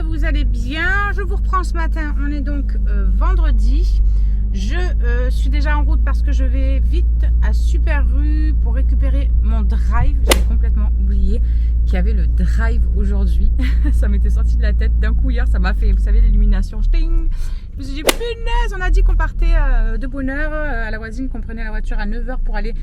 vous allez bien. Je vous reprends ce matin. On est donc vendredi. Je suis déjà en route parce que je vais vite à Super Rue pour récupérer mon drive. J'avais complètement oublié qu'il y avait le drive aujourd'hui. Ça m'était sorti de la tête d'un coup hier. Ça m'a fait, vous savez, l'illumination. Sting. Je me suis dit, punaise, on a dit qu'on partait de bonne heure à la voisine, qu'on prenait la voiture à 9 h pour aller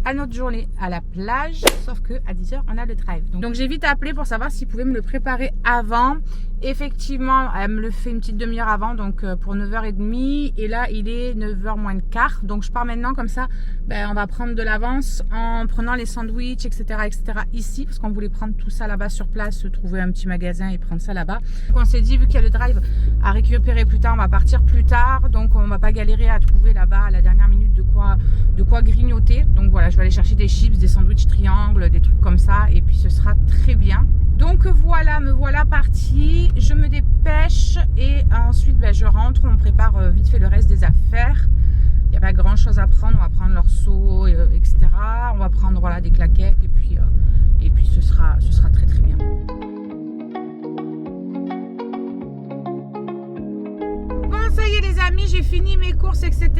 à notre journée à la plage. Sauf que à 10 h, on a le drive. Donc j'ai vite appelé pour savoir s'ils pouvaient me le préparer avant. Effectivement, elle me le fait une petite demi-heure avant, donc pour 9 h 30. Et là, il est 9 h moins le quart. Donc je pars maintenant comme ça. On va prendre de l'avance en prenant les sandwichs, etc. ici. Parce qu'on voulait prendre tout ça là-bas sur place, trouver un petit magasin et prendre ça là-bas. Donc on s'est dit, vu qu'il y a le drive à récupérer plus tard, on va partir plus tard. Donc on va pas galérer à trouver là-bas à la dernière minute de quoi grignoter. Donc voilà, je vais aller chercher des chips, des sandwichs triangles, des trucs comme ça. Et puis ce sera très bien. Donc voilà, me voilà partie. Je me dépêche et ensuite je rentre. On prépare vite fait le reste des affaires. Il n'y a pas grand chose à prendre. On va prendre leur seau, etc. On va prendre voilà, des claquettes et puis ce sera très très bien. Bon, ça y est les amis, j'ai fini mes courses, etc.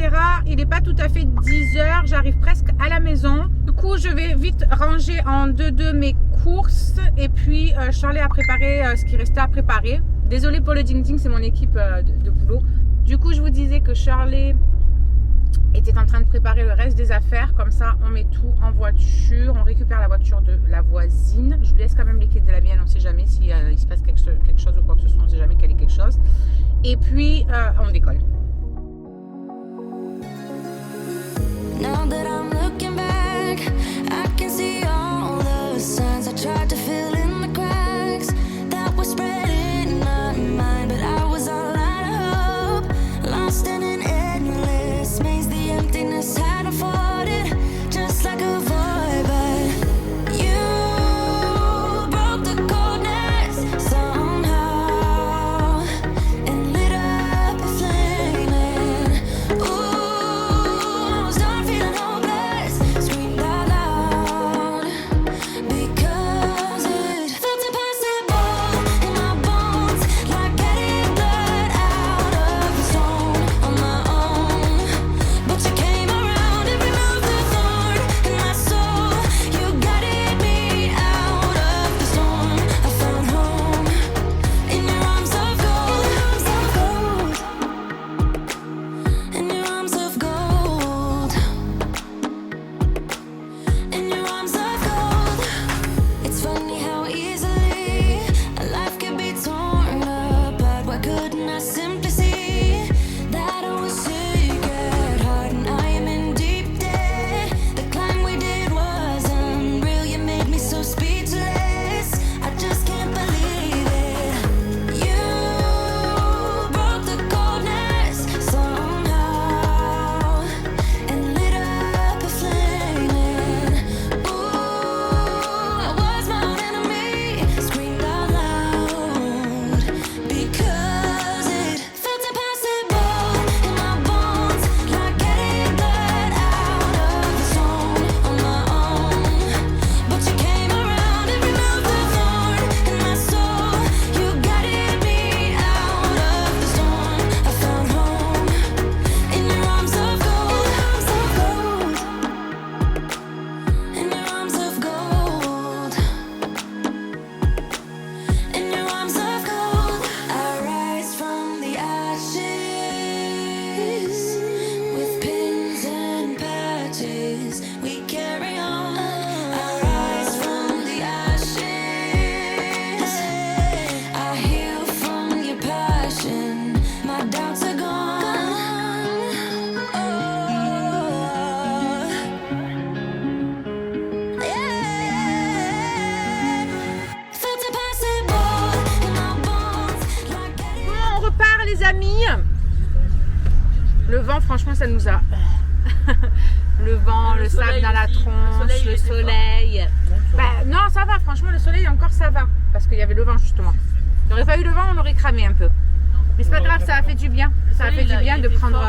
Il n'est pas tout à fait 10 h. J'arrive presque à la maison. Du coup, je vais vite ranger en deux mes courses et puis Charlie a préparé ce qui restait à préparer. Désolée pour le ding-ding, c'est mon équipe de boulot. Du coup, je vous disais que Charlie était en train de préparer le reste des affaires. Comme ça, on met tout en voiture. On récupère la voiture de la voisine. Je lui laisse quand même les clés de la mienne. On ne sait jamais si il se passe quelque chose ou quoi que ce soit. On ne sait jamais qu'elle est quelque chose. Et puis, on décolle. Now that I'm looking back, I can see all the signs I tried to fill in the cracks that were spread in my mind, but I was all out of hope, lost in an endless maze. The emptiness hadn't fought it, just like a void, but you broke the coldness somehow and lit up a flame. And ooh, I was done feeling hopeless, screamed out loud because it felt impossible in my bones, like getting blood out of the stone on my own. But you came around and removed the thorn in my soul. You guided me out of the storm. I found home in your arms of gold, in your arms of gold, in your arms of gold. It's funny how easily a life can be torn apart. Why couldn't I simply see that I was sick at heart and I am in deep debt? The climb we did was unreal. You made me so speechless. I just can't believe it. You broke the coldness somehow and lit up a flame. And ooh, I was my own enemy, screamed out loud because it felt impossible in my bones, like getting blood out of the stone on my own. But you came around and removed the thorn in my soul. You guided me out of the storm. I found home in your arms of gold, in your arms of gold, in your arms of gold. I rise from the ashes with pins and patches. We carry on. I rise from the ashes. I heal from your passion. My doubts are gone. Felt impossible in my bones, like getting. Bon, on repart les amis. Le vent, franchement, ça nous a. Le vent, le sable soleil dans la aussi. tronche, le soleil. Non, ça va, franchement, le soleil encore ça va. Parce qu'il y avait le vent justement. Il n'y aurait pas eu le vent, on aurait cramé un peu. Mais c'est pas grave, ça a fait du bien. Ça a fait du bien de prendre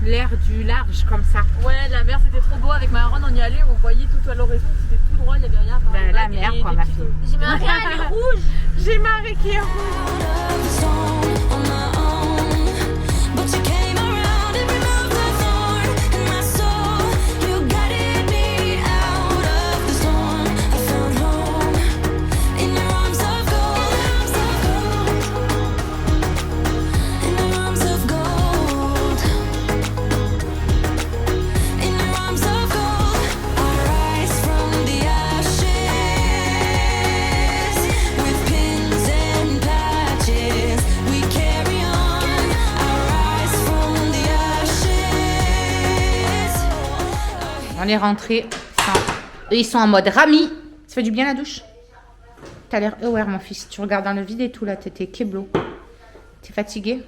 l'air du large comme ça. Ouais, la mer c'était trop beau. Avec ma ronde, on y allait, on voyait tout à l'horizon, c'était tout droit, il n'y avait rien. Ben, la mer quoi, ma fille. J'ai Marie, elle est rouge. J'ai Marie qui est rouge. On est rentrés. Ils sont en mode Rami. Ça fait du bien la douche? T'as l'air aware, mon fils. Tu regardes dans le vide et tout là. T'étais keblo. T'es fatigué?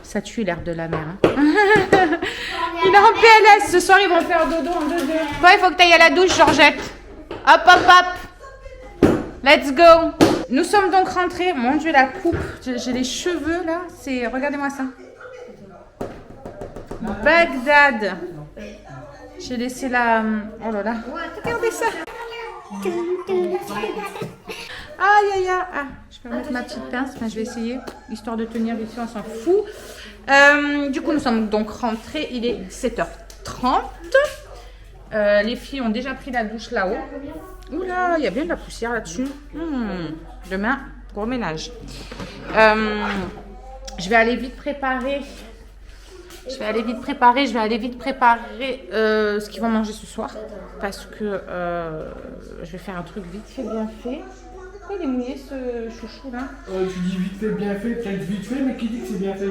Ça tue l'air de la mer. Hein. Il est en PLS. Ce soir, ils vont faire dodo en 2-2. Toi, il faut que tu ailles à la douche, Georgette. Hop, hop, hop. Let's go. Nous sommes donc rentrés. Mon Dieu, la coupe. J'ai les cheveux là. Regardez-moi ça. Bagdad. J'ai laissé la... Oh là là. Regardez ça. Aïe, aïe, aïe. Ah, je vais remettre ma petite pince. Enfin, je vais essayer. Histoire de tenir ici, on s'en fout. Du coup, nous sommes donc rentrés. Il est 7h30. Les filles ont déjà pris la douche là-haut. Oula, il y a bien de la poussière là-dessus. Demain, gros ménage. Je vais aller vite préparer... Je vais aller vite préparer ce qu'ils vont manger ce soir. Parce que je vais faire un truc vite fait, bien fait. Pourquoi il est mouillé ce chouchou là? Tu dis vite fait, bien fait, peut-être vite fait, mais qui dit que c'est bien fait?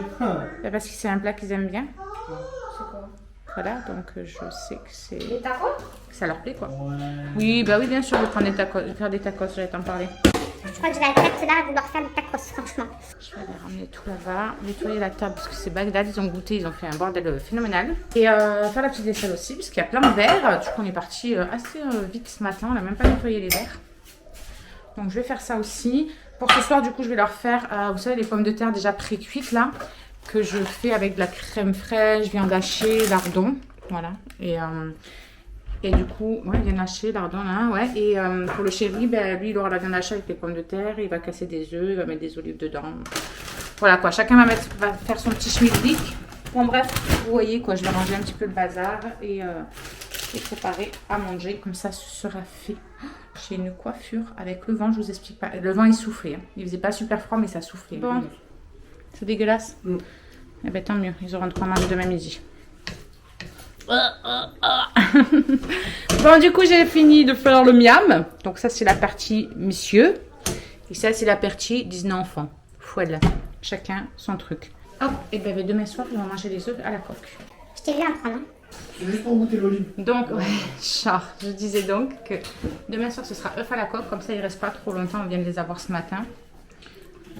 Parce que c'est un plat qu'ils aiment bien. C'est quoi? Voilà, donc je sais que c'est... Les tacos? Que ça leur plaît quoi. Ouais. Oui, bah oui, bien sûr, je vais prendre des tacos, je vais faire des tacos, j'allais t'en parler. Je crois que je vais être là à vouloir faire des tacos, franchement. Je vais aller ramener tout là-bas, nettoyer la table parce que c'est Bagdad, ils ont goûté, ils ont fait un bordel phénoménal. Et faire la petite vaisselle aussi parce qu'il y a plein de verres. Du coup, on est parti assez vite ce matin, on n'a même pas nettoyé les verres. Donc je vais faire ça aussi. Pour ce soir, du coup, je vais leur faire, vous savez, les pommes de terre déjà pré-cuites là, que je fais avec de la crème fraîche, viande hachée, lardon. Voilà. Et du coup, ouais, viande hachée, lardon, là, ouais. Et pour le chéri, ben, lui, il aura la viande hachée avec les pommes de terre. Il va casser des œufs, il va mettre des olives dedans. Voilà quoi, chacun va faire son petit schmilblick. Bon bref, vous voyez quoi, je vais ranger un petit peu le bazar et préparer à manger. Comme ça, ce sera fait. J'ai une coiffure avec le vent, je vous explique pas. Le vent, il soufflait. Hein. Il faisait pas super froid, mais ça soufflait. Bon, c'est dégueulasse. Eh ben tant mieux, ils auront de quoi manger demain midi. Bon, du coup, j'ai fini de faire le miam. Donc ça, c'est la partie messieurs. Et ça, c'est la partie Disney enfants. Voilà, chacun son truc. Hop, et ben demain soir, ils vont manger les œufs à la coque. Je t'ai vu en prendre. C'est juste pour goûter l'olive. Donc, ouais, genre, je disais donc que demain soir, ce sera œufs à la coque. Comme ça, ils ne restent pas trop longtemps. On vient de les avoir ce matin.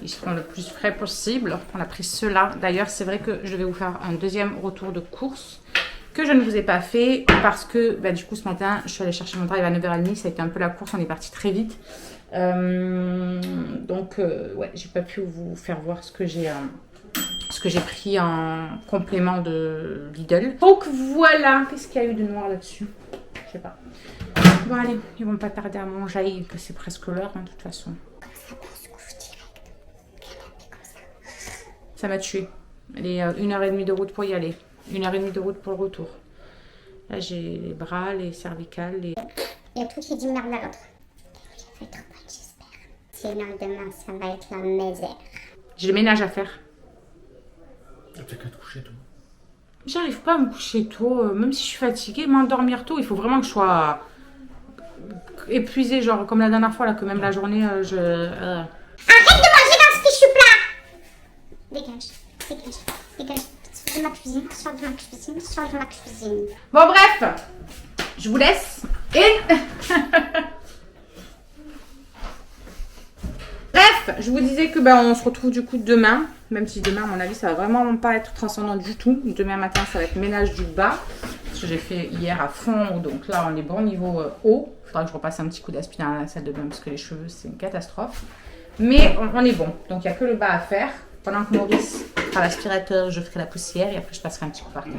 Ils seront le plus frais possible. On a pris ceux-là. D'ailleurs, c'est vrai que je vais vous faire un deuxième retour de course que je ne vous ai pas fait parce que bah, du coup ce matin je suis allée chercher mon drive à 9h30, ça a été un peu la course, on est parti très vite, donc ouais, j'ai pas pu vous faire voir ce que j'ai pris en complément de Lidl. Donc voilà, qu'est-ce qu'il y a eu de noir là-dessus, je sais pas. Bon allez, ils vont pas tarder à manger, que c'est presque l'heure hein, de toute façon. Ça m'a tué, les 1h30 de route pour y aller. 1h30 de route pour le retour. Là, j'ai les bras, les cervicales, les... Il y a tout qui dit merde à l'autre. Ça va être bonne, j'espère. Sinon, demain, ça va être la misère. J'ai le ménage à faire. T'as qu'à te coucher, toi. J'arrive pas à me coucher tôt, même si je suis fatiguée. M'endormir tôt, il faut vraiment que je sois épuisée, genre comme la dernière fois, là, que même la journée, Arrête de manger dans ce fichu plat. Dégage. Sors de ma cuisine. Bon, bref, je vous laisse. Et... Bref, je vous disais que on se retrouve du coup demain. Même si demain, à mon avis, ça va vraiment pas être transcendant du tout. Demain matin, ça va être ménage du bas. Parce que j'ai fait hier à fond. Donc là, on est bon niveau haut. Il faudra que je repasse un petit coup d'aspin dans la salle de bain parce que les cheveux, c'est une catastrophe. Mais on est bon. Donc, il n'y a que le bas à faire. Pendant que Maurice fera l'aspirateur, je ferai la poussière et après je passerai un petit coup par terre.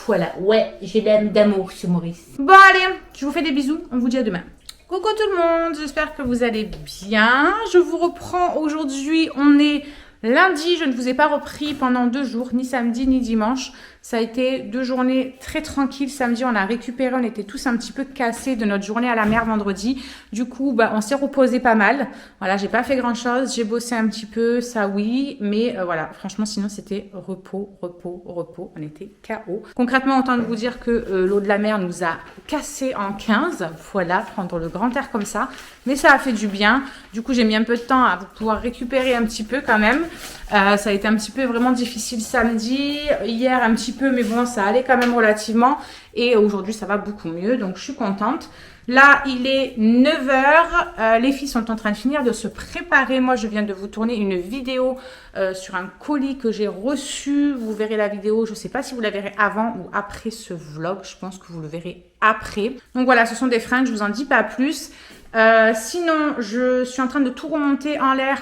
Voilà, ouais, j'ai l'âme d'amour sur Maurice. Bon allez, je vous fais des bisous, on vous dit à demain. Coucou tout le monde, j'espère que vous allez bien. Je vous reprends aujourd'hui, on est lundi, je ne vous ai pas repris pendant 2 jours, ni samedi ni dimanche. Ça a été 2 journées très tranquilles. Samedi, on a récupéré, on était tous un petit peu cassés de notre journée à la mer vendredi. Du coup, on s'est reposé pas mal. Voilà, j'ai pas fait grand chose, j'ai bossé un petit peu, ça oui. Mais voilà, franchement, sinon c'était repos, repos, repos. On était KO. Concrètement, autant de vous dire que l'eau de la mer nous a cassé en 15. Voilà, prendre le grand air comme ça. Mais ça a fait du bien. Du coup, j'ai mis un peu de temps à pouvoir récupérer un petit peu quand même. Ça a été un petit peu vraiment difficile samedi, hier un petit peu, mais bon, ça allait quand même relativement. Et aujourd'hui, ça va beaucoup mieux, donc je suis contente. Là, il est 9h, les filles sont en train de finir de se préparer. Moi, je viens de vous tourner une vidéo sur un colis que j'ai reçu. Vous verrez la vidéo, je ne sais pas si vous la verrez avant ou après ce vlog. Je pense que vous le verrez après. Donc voilà, ce sont des fringues, je vous en dis pas plus. Sinon, je suis en train de tout remonter en l'air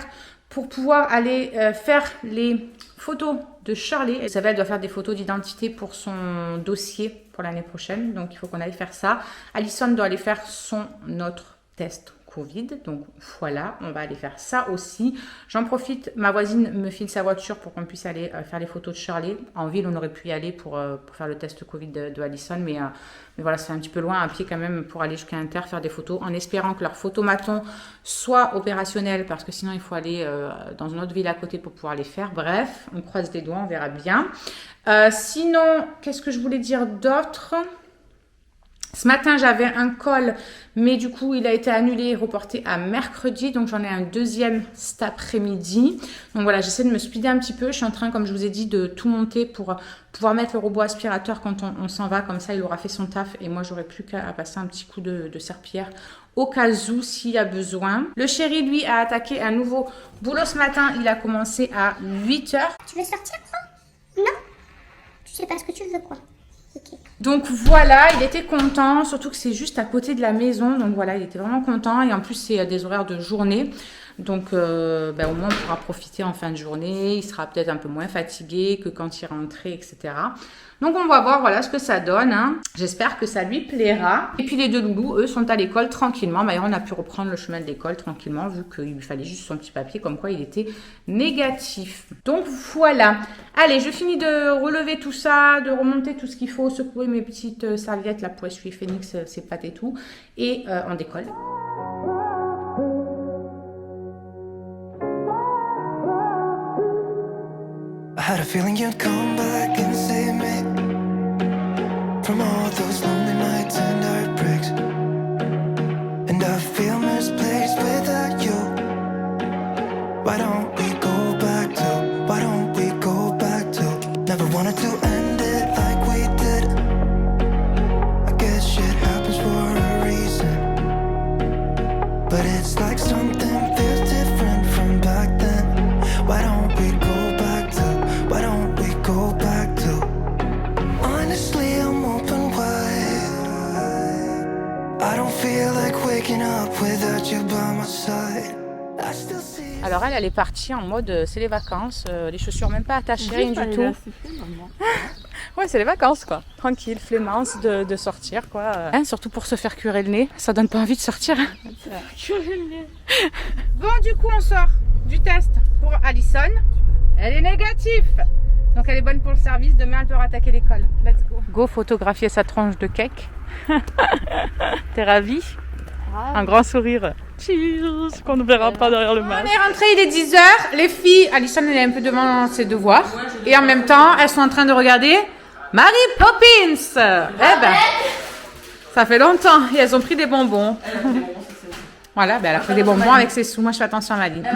pour pouvoir aller faire les photos de Shirley. Isabelle doit faire des photos d'identité pour son dossier pour l'année prochaine. Donc, il faut qu'on aille faire ça. Alison doit aller faire son autre test Covid. Donc, voilà, on va aller faire ça aussi. J'en profite, ma voisine me file sa voiture pour qu'on puisse aller faire les photos de Shirley. En ville, on aurait pu y aller pour faire le test Covid de Alison. Mais voilà, c'est un petit peu loin à pied quand même pour aller jusqu'à Inter faire des photos en espérant que leur photomaton soit opérationnel parce que sinon, il faut aller dans une autre ville à côté pour pouvoir les faire. Bref, on croise les doigts, on verra bien. Sinon, qu'est-ce que je voulais dire d'autre ? Ce matin, j'avais un call, mais du coup, il a été annulé et reporté à mercredi. Donc, j'en ai un deuxième cet après-midi. Donc, voilà, j'essaie de me speeder un petit peu. Je suis en train, comme je vous ai dit, de tout monter pour pouvoir mettre le robot aspirateur quand on s'en va. Comme ça, il aura fait son taf et moi, j'aurai plus qu'à passer un petit coup de serpillière au cas où, s'il y a besoin. Le chéri, lui, a attaqué un nouveau boulot ce matin. Il a commencé à 8h. Tu veux sortir, quoi? Non? Tu sais pas ce que tu veux, quoi? Ok. Donc voilà, il était content, surtout que c'est juste à côté de la maison. Donc voilà, il était vraiment content. Et en plus, c'est des horaires de journée. Donc au moins, on pourra profiter en fin de journée. Il sera peut-être un peu moins fatigué que quand il rentrait, etc. Donc on va voir voilà ce que ça donne. Hein. J'espère que ça lui plaira. Et puis les 2 loulous, eux, sont à l'école tranquillement. Myron a pu reprendre le chemin de l'école tranquillement vu qu'il lui fallait juste son petit papier comme quoi il était négatif. Donc voilà. Allez, je finis de relever tout ça, de remonter tout ce qu'il faut, secouer mes petites serviettes là pour essuyer Phoenix, ses pattes et tout. Et on décolle. I had a feeling you'd come back and save me from all those lonely nights and heartbreaks. And I feel misplaced without you. Why don't we go back to, why don't we go back to? Never wanted to end it like we did. I guess shit happens for a reason. But it's like something feels different from back then. Why don't we go back to, why don't we go back to? Honestly, I'm open wide. I don't feel like waking up without you by my side. I still see. Alors elle est partie en mode c'est les vacances, les chaussures même pas attachées, rien du tout. Ouais, c'est les vacances quoi. Tranquille, flémence de sortir quoi. Hein, surtout pour se faire curer le nez, ça donne pas envie de sortir. Curer le nez. Bon, du coup on sort du test pour Alison. Elle est négative. Donc elle est bonne pour le service, demain elle peut rattaquer l'école. Let's go. Go photographier sa tranche de cake. T'es ravie? Un grand sourire. Cheers, qu'on ne verra pas derrière le masque. On est rentré, il est 10h. Les filles, Alison elle est un peu devant ses devoirs. Et en même temps, elles sont en train de regarder Mary Poppins. Eh ben, ça fait longtemps. Et elles ont pris des bonbons. Voilà, ben elle a pris des bonbons avec ses sous. Moi je fais attention à ma ligne.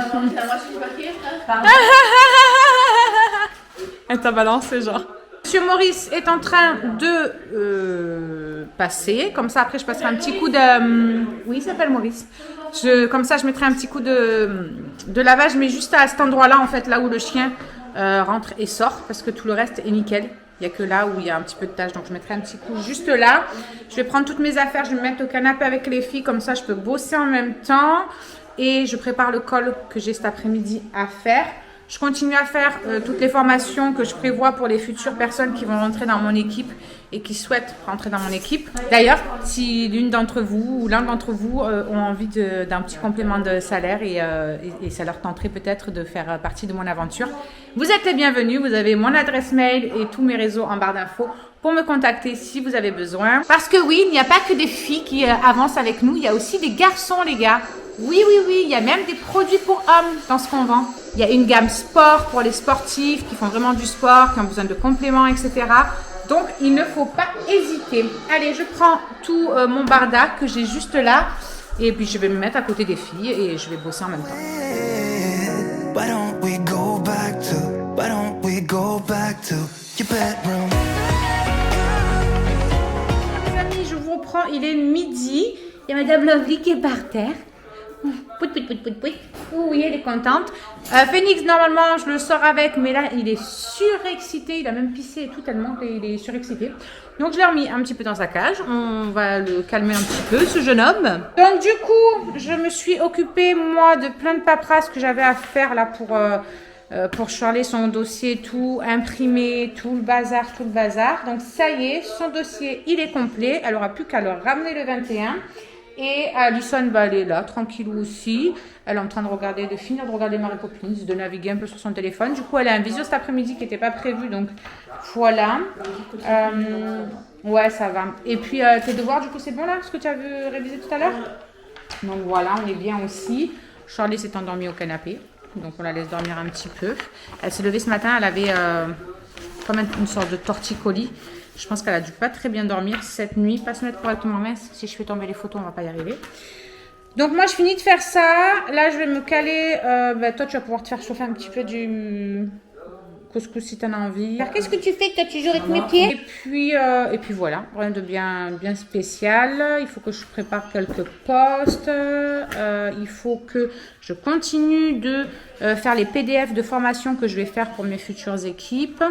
Elle t'a balancé genre. Monsieur Maurice est en train de passer. Comme ça, après, je passerai un petit coup de... oui, il s'appelle Maurice. Comme ça, je mettrai un petit coup de lavage, mais juste à cet endroit-là, en fait, là où le chien rentre et sort, parce que tout le reste est nickel. Il n'y a que là où il y a un petit peu de tâche, donc je mettrai un petit coup juste là. Je vais prendre toutes mes affaires, je vais me mettre au canapé avec les filles, comme ça, je peux bosser en même temps. Et je prépare le call que j'ai cet après-midi à faire. Je continue à faire toutes les formations que je prévois pour les futures personnes qui vont rentrer dans mon équipe et qui souhaitent rentrer dans mon équipe. D'ailleurs, si l'une d'entre vous ou l'un d'entre vous ont envie d'un petit complément de salaire et ça leur tenterait peut-être de faire partie de mon aventure, vous êtes les bienvenus. Vous avez mon adresse mail et tous mes réseaux en barre d'infos pour me contacter si vous avez besoin. Parce que oui, il n'y a pas que des filles qui avancent avec nous, il y a aussi des garçons, les gars. Oui, il y a même des produits pour hommes dans ce qu'on vend. Il y a une gamme sport pour les sportifs qui font vraiment du sport, qui ont besoin de compléments, etc. Donc, il ne faut pas hésiter. Allez, je prends tout mon barda que j'ai juste là et puis je vais me mettre à côté des filles et je vais bosser en même temps. Why don't we go back to your bedroom? Les amis, je vous reprends, il est midi. Il y a Madame Lovely qui est par terre. Oui, elle est contente. Phoenix, normalement, je le sors avec, mais là, il est surexcité. Il a même pissé et tout, tellement qu'il est surexcité. Donc, je l'ai remis un petit peu dans sa cage. On va le calmer un petit peu, ce jeune homme. Donc, du coup, je me suis occupée, moi, de plein de paperasses que j'avais à faire là pour Charlie, son dossier, tout imprimé, tout le bazar. Donc, ça y est, son dossier, il est complet. Elle n'aura plus qu'à le ramener le 21. Et Alison, elle est là, tranquillou aussi. Elle est en train de finir de regarder Mary Poppins, de naviguer un peu sur son téléphone. Du coup, elle a un visio cet après-midi qui n'était pas prévu, donc voilà. Ouais, ça va. Et puis, tes devoirs, du coup, c'est bon là, ce que tu as vu réviser tout à l'heure? Donc voilà, on est bien aussi. Charlie s'est endormie au canapé, donc on la laisse dormir un petit peu. Elle s'est levée ce matin, elle avait comme une sorte de torticolis. Je pense qu'elle a dû pas très bien dormir cette nuit, pas se mettre correctement mince. Si je fais tomber les photos, on va pas y arriver. Donc moi, je finis de faire ça. Là, je vais me caler. Toi, tu vas pouvoir te faire chauffer un petit peu du couscous si tu en as envie. Alors, qu'est-ce que tu fais? Toi, tu joues avec mes pieds? Et puis voilà, rien de bien spécial. Il faut que je prépare quelques posts. Il faut que je continue de faire les PDF de formation que je vais faire pour mes futures équipes.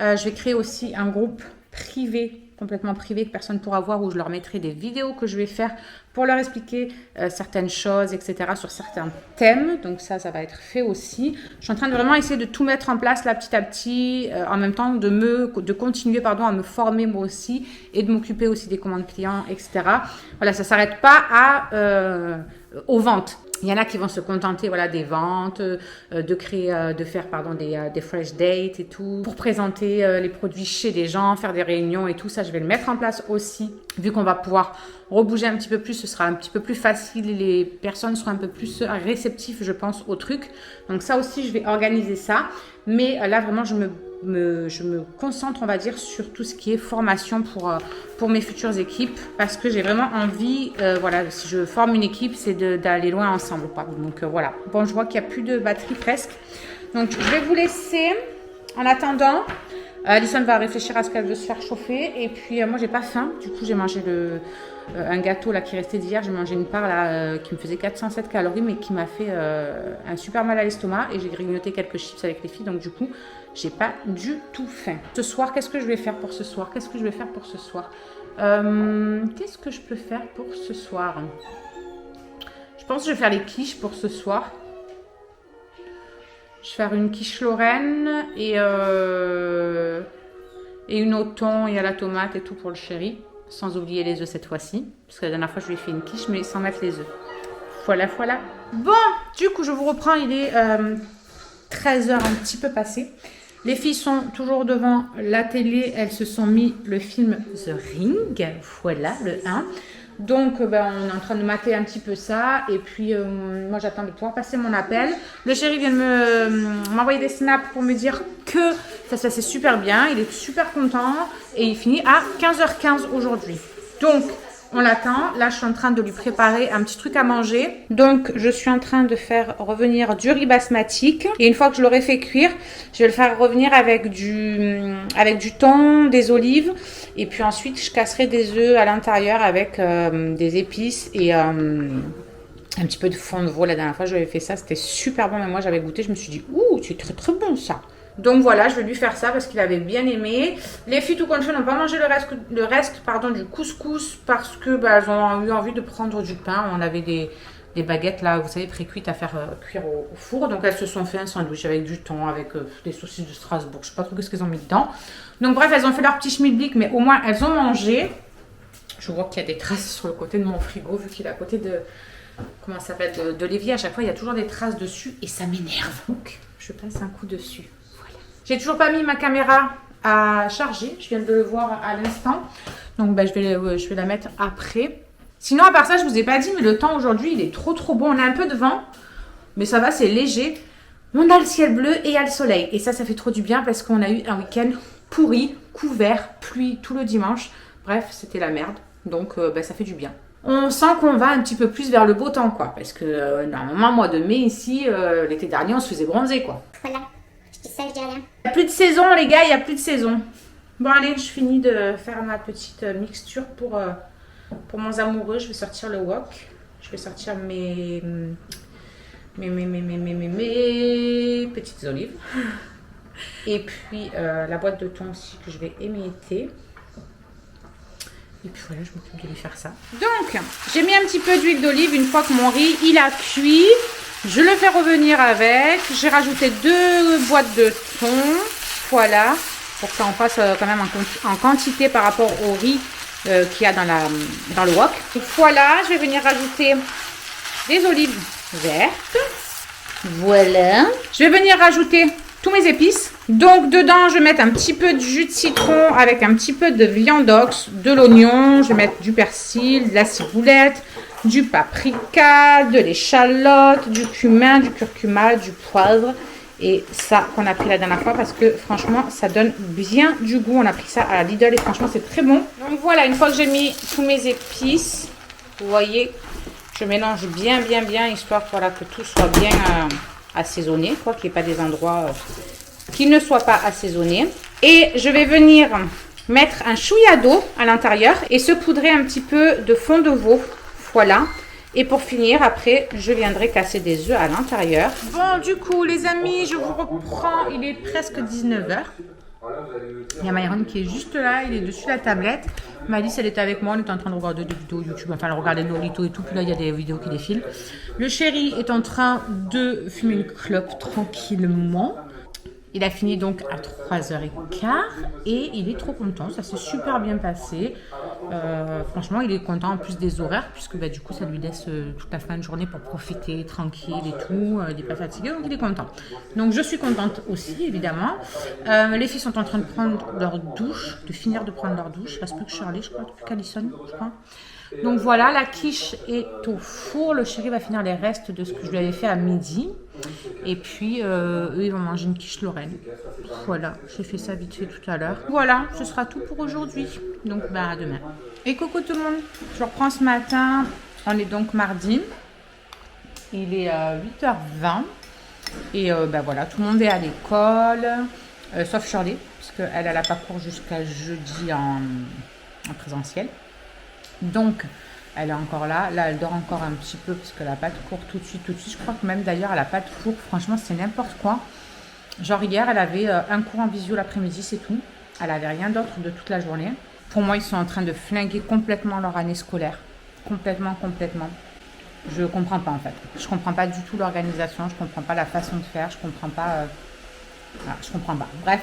Je vais créer aussi un groupe privé, complètement privé, que personne ne pourra voir, où je leur mettrai des vidéos que je vais faire pour leur expliquer certaines choses, etc., sur certains thèmes. Donc ça va être fait aussi. Je suis en train de vraiment essayer de tout mettre en place là, petit à petit, en même temps de continuer à me former moi aussi et de m'occuper aussi des commandes clients, etc. Voilà, ça ne s'arrête pas aux ventes. Il y en a qui vont se contenter des ventes, de faire des fresh dates et tout, pour présenter les produits chez des gens, faire des réunions et tout. Ça, je vais le mettre en place aussi. Vu qu'on va pouvoir rebouger un petit peu plus, ce sera un petit peu plus facile et les personnes seront un peu plus réceptives, je pense, au truc. Donc ça aussi, je vais organiser ça. Mais là, vraiment, je me concentre, on va dire, sur tout ce qui est formation pour mes futures équipes, parce que j'ai vraiment envie, si je forme une équipe, c'est d'aller loin ensemble, quoi. Donc voilà. Bon, je vois qu'il n'y a plus de batterie presque. Donc, je vais vous laisser. En attendant, Alison va réfléchir à ce qu'elle veut se faire chauffer. Et puis, moi, j'ai pas faim. Du coup, j'ai mangé un gâteau là qui restait d'hier. J'ai mangé une part là qui me faisait 407 calories, mais qui m'a fait un super mal à l'estomac. Et j'ai grignoté quelques chips avec les filles. Donc, du coup, j'ai pas du tout faim. Ce soir, qu'est-ce que je vais faire pour ce soir? Qu'est-ce que je peux faire pour ce soir? Je pense que je vais faire les quiches pour ce soir. Je vais faire une quiche Lorraine et une au thon et à la tomate et tout pour le chéri. Sans oublier les œufs cette fois-ci. Parce que la dernière fois, je lui ai fait une quiche, mais sans mettre les œufs. Voilà. Bon, du coup, je vous reprends. Il est 13h, un petit peu passé. Les filles sont toujours devant la télé. Elles se sont mis le film The Ring. Voilà, le 1. Donc, on est en train de mater un petit peu ça. Et puis, moi, j'attends de pouvoir passer mon appel. Le chéri vient de m'envoyer des snaps pour me dire que ça se passait super bien. Il est super content. Et il finit à 15h15 aujourd'hui. Donc, on l'attend. Là, je suis en train de lui préparer un petit truc à manger. Donc, je suis en train de faire revenir du riz basmatique. Et une fois que je l'aurai fait cuire, je vais le faire revenir avec du thon, des olives. Et puis ensuite, je casserai des œufs à l'intérieur avec des épices et un petit peu de fond de veau. La dernière fois, j'avais fait ça. C'était super bon. Mais moi, j'avais goûté. Je me suis dit, ouh, c'est très, très bon ça. Donc voilà, je vais lui faire ça parce qu'il avait bien aimé. Les filles, tout compte fait, n'ont pas mangé le reste du couscous parce que elles ont eu envie de prendre du pain. On avait des baguettes là, vous savez, pré-cuites à faire cuire au four. Donc elles se sont fait un sandwich avec du thon, avec des saucisses de Strasbourg. Je sais pas trop ce qu'elles ont mis dedans. Donc bref, elles ont fait leur petit schmilblick, mais au moins elles ont mangé. Je vois qu'il y a des traces sur le côté de mon frigo, vu qu'il est à côté de, comment ça s'appelle, de l'évier. À chaque fois, il y a toujours des traces dessus et ça m'énerve. Donc je passe un coup dessus. Voilà. J'ai toujours pas mis ma caméra à charger. Je viens de le voir à l'instant. Donc je vais la mettre après. Sinon, à part ça, je vous ai pas dit, mais le temps aujourd'hui, il est trop bon. On a un peu de vent, mais ça va, c'est léger. On a le ciel bleu et il y a le soleil. Et ça fait trop du bien parce qu'on a eu un week-end pourri, couvert, pluie tout le dimanche. Bref, c'était la merde. Donc, ça fait du bien. On sent qu'on va un petit peu plus vers le beau temps, quoi. Parce que, normalement, mois de mai, ici, l'été dernier, on se faisait bronzer, quoi. Voilà, je dis ça, je dis rien. Il n'y a plus de saison, les gars, il n'y a plus de saison. Bon, allez, je finis de faire ma petite mixture pour mon amoureux. Je vais sortir le wok. Je vais sortir mes petites olives. Et puis, la boîte de thon aussi que je vais émietter. Et puis voilà, je m'occupe de lui faire ça. Donc, j'ai mis un petit peu d'huile d'olive une fois que mon riz, il a cuit. Je le fais revenir avec. J'ai rajouté 2 boîtes de thon. Voilà. Pour que ça en fasse quand même en quantité par rapport au riz qu'il y a dans le wok. Voilà, je vais venir rajouter des olives vertes. Voilà. Je vais venir rajouter tous mes épices. Donc dedans, je vais mettre un petit peu de jus de citron avec un petit peu de viandox, de l'oignon. Je vais mettre du persil, de la ciboulette, du paprika, de l'échalote, du cumin, du curcuma, du poivre. Et ça qu'on a pris la dernière fois parce que franchement, ça donne bien du goût. On a pris ça à la Lidl et franchement, c'est très bon. Donc voilà, une fois que j'ai mis tous mes épices, vous voyez, je mélange bien, histoire voilà, que tout soit bien assaisonné, quoi, qu'il n'y ait pas des endroits qui ne soient pas assaisonnés. Et je vais venir mettre un chouïa d'eau à l'intérieur et saupoudrer un petit peu de fond de veau. Voilà. Et pour finir, après, je viendrai casser des œufs à l'intérieur. Bon, du coup, les amis, je vous reprends. Il est presque 19h. Il y a Myron qui est juste là. Il est dessus la tablette. Malice, elle était avec moi. On était en train de regarder des vidéos YouTube. Enfin, elle regardait Lolito et tout. Puis là, il y a des vidéos qui défilent. Le chéri est en train de fumer une clope tranquillement. Il a fini donc à 3h15 et il est trop content, ça s'est super bien passé. Franchement, il est content en plus des horaires puisque du coup, ça lui laisse toute la fin de journée pour profiter tranquille et tout. Il n'est pas fatigué, donc il est content. Donc je suis contente aussi, évidemment. Les filles sont en train de prendre leur douche, de finir de prendre leur douche. Il ne reste plus que Shirley, je crois, plus qu'Alison, je crois. Donc voilà, la quiche est au four. Le chéri va finir les restes de ce que je lui avais fait à midi. Et puis, eux, ils vont manger une quiche Lorraine. Voilà, j'ai fait ça vite fait tout à l'heure. Voilà, ce sera tout pour aujourd'hui. Donc, à demain. Et coucou tout le monde. Je reprends ce matin. On est donc mardi. Il est 8h20. Et voilà, tout le monde est à l'école. Sauf Shirley, puisqu'elle n'a pas cours jusqu'à jeudi en présentiel. Donc, elle est encore là. Là, elle dort encore un petit peu parce qu'elle n'a pas de cours tout de suite. Je crois que même d'ailleurs, elle n'a pas de cours. Franchement, c'est n'importe quoi. Genre hier, elle avait un cours en visio l'après-midi, c'est tout. Elle n'avait rien d'autre de toute la journée. Pour moi, ils sont en train de flinguer complètement leur année scolaire. Complètement. Je ne comprends pas en fait. Je ne comprends pas du tout l'organisation. Je ne comprends pas la façon de faire. Je ne comprends pas. Je comprends pas. Bref.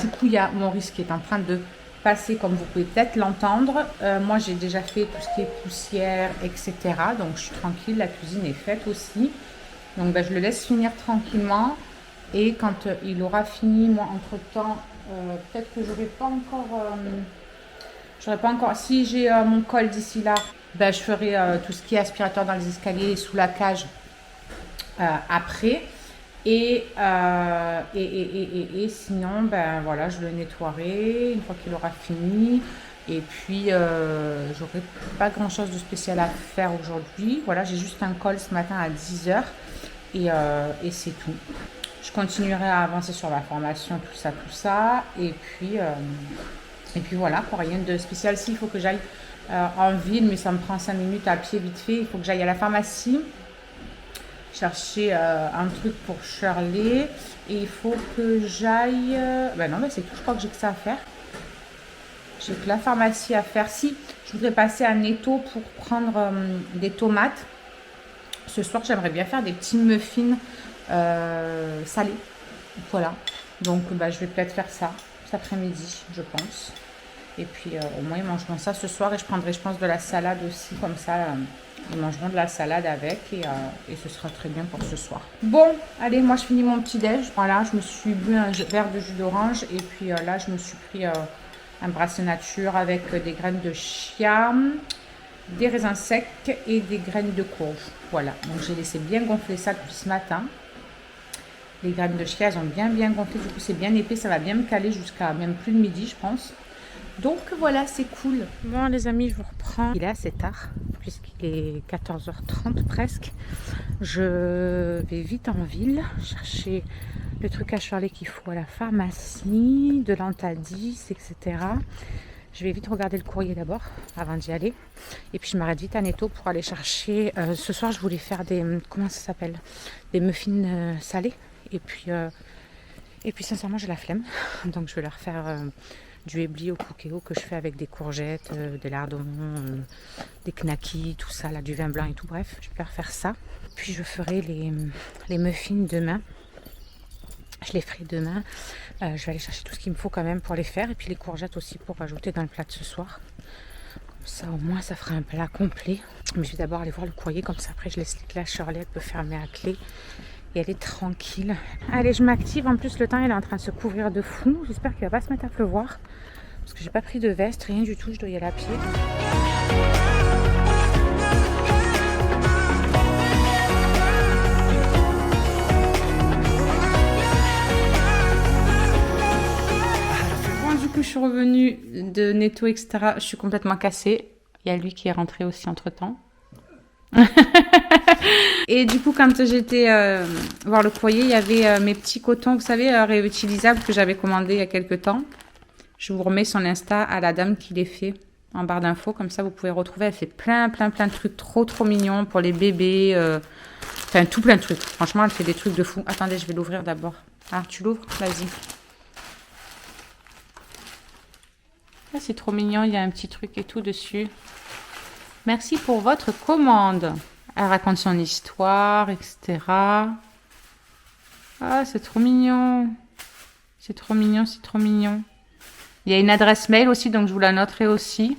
Du coup, il y a Maurice qui est en train de passer, comme vous pouvez peut-être l'entendre. Moi, j'ai déjà fait tout ce qui est poussière, etc. Donc, je suis tranquille. La cuisine est faite aussi. Donc, je le laisse finir tranquillement. Et quand il aura fini, moi, entre-temps, peut-être que j'aurai pas encore... Si j'ai mon col d'ici là, je ferai tout ce qui est aspirateur dans les escaliers et sous la cage après. Et sinon, voilà, je le nettoierai une fois qu'il aura fini. Et puis, j'aurai pas grand chose de spécial à faire aujourd'hui. Voilà, j'ai juste un call ce matin à 10h. Et c'est tout. Je continuerai à avancer sur la formation, tout ça. Et puis voilà, quoi, rien de spécial. Si, il faut que j'aille en ville, mais ça me prend 5 minutes à pied vite fait. Il faut que j'aille à la pharmacie. Chercher un truc pour Shirley et il faut que j'aille c'est tout, je crois que j'ai que ça à faire. J'ai que la pharmacie à faire. Si, je voudrais passer à Netto pour prendre des tomates ce soir, j'aimerais bien faire des petits muffins salés. Voilà. Donc, bah, je vais peut-être faire ça cet après-midi, je pense. Et puis, au moins, ils mangeront ça ce soir. Et je prendrai, je pense, de la salade aussi. Comme ça, ils mangeront de la salade avec. Et ce sera très bien pour ce soir. Bon, allez, moi, je finis mon petit-déj. Voilà, je me suis bu un verre de jus d'orange. Et puis là, je me suis pris un brassé nature avec des graines de chia, des raisins secs et des graines de courge. Voilà, donc j'ai laissé bien gonfler ça depuis ce matin. Les graines de chia, elles ont bien gonflé. Du coup, c'est bien épais. Ça va bien me caler jusqu'à même plus de midi, je pense. Donc voilà, c'est cool. Bon les amis, je vous reprends. Il est assez tard, puisqu'il est 14h30 presque. Je vais vite en ville chercher le truc à Charlie qu'il faut à la pharmacie, de l'Antadis, etc. Je vais vite regarder le courrier d'abord, avant d'y aller. Et puis je m'arrête vite à Netto pour aller chercher... ce soir, je voulais faire des... Comment ça s'appelle? Des muffins salés. Et puis sincèrement, j'ai la flemme. Donc je vais leur faire... du ébli au cookéo que je fais avec des courgettes, des lardons, des knackis, tout ça, là, du vin blanc et tout. Bref, je vais leur faire ça. Puis je ferai les muffins demain. Je les ferai demain. Je vais aller chercher tout ce qu'il me faut quand même pour les faire. Et puis les courgettes aussi pour rajouter dans le plat de ce soir. Comme ça, au moins, ça fera un plat complet. Mais je vais d'abord aller voir le courrier. Comme ça, après, je laisse les clés à Shirley. Elle peut fermer à clé. Et elle est tranquille. Allez, je m'active. En plus, le temps, il est en train de se couvrir de fou. J'espère qu'il va pas se mettre à pleuvoir. Parce que j'ai pas pris de veste, rien du tout. Je dois y aller à pied. Bon, du coup, je suis revenue de Netto, etc. Je suis complètement cassée. Il y a lui qui est rentré aussi entre-temps. Et du coup, quand j'étais voir le courrier, il y avait mes petits cotons, vous savez, réutilisables que j'avais commandés il y a quelques temps. Je vous remets son Insta à la dame qui les fait en barre d'infos, comme ça vous pouvez retrouver. Elle fait plein de trucs trop mignons pour les bébés, enfin tout plein de trucs. Franchement, elle fait des trucs de fou. Attendez, je vais l'ouvrir d'abord. Ah, tu l'ouvres? Vas-y. Ah, c'est trop mignon, il y a un petit truc et tout dessus. Merci pour votre commande. Elle raconte son histoire, etc. Ah, c'est trop mignon. C'est trop mignon, c'est trop mignon. Il y a une adresse mail aussi, donc je vous la noterai aussi.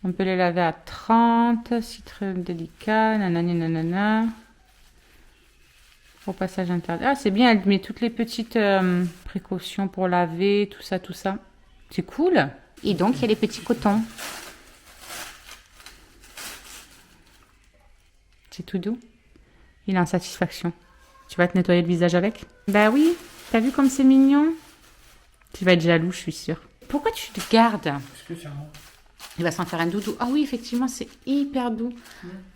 On peut les laver à 30. Citron délicat, nanani nanana. Au passage interdit. Ah, c'est bien, elle met toutes les petites précautions pour laver, tout ça, tout ça. C'est cool. Et donc, il y a les petits cotons. C'est tout doux. Il est en satisfaction. Tu vas te nettoyer le visage avec? Bah oui. T'as vu comme c'est mignon? Tu vas être jaloux, je suis sûre. Pourquoi tu te gardes? Parce que c'est un... Il va s'en faire un doudou. Ah oui, effectivement, c'est hyper doux.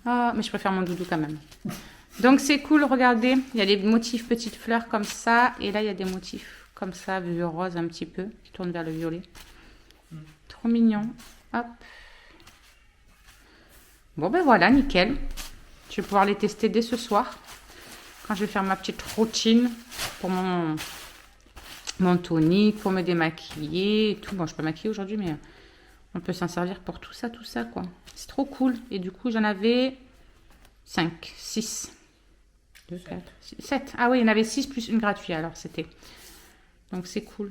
Ah, mais je préfère mon doudou quand même. Donc c'est cool, regardez. Il y a des motifs petites fleurs comme ça. Et là, il y a des motifs comme ça, violet rose un petit peu, qui tournent vers le violet. Trop mignon. Hop. Bon ben voilà, nickel. Je vais pouvoir les tester dès ce soir. Quand je vais faire ma petite routine pour mon tonique, pour me démaquiller et tout. Bon, je peux maquiller aujourd'hui, mais on peut s'en servir pour tout ça, quoi. C'est trop cool. Et du coup, j'en avais 5, 6, 2, 4, 6, 7. Ah oui, il y en avait 6 plus une gratuite, alors c'était. Donc c'est cool.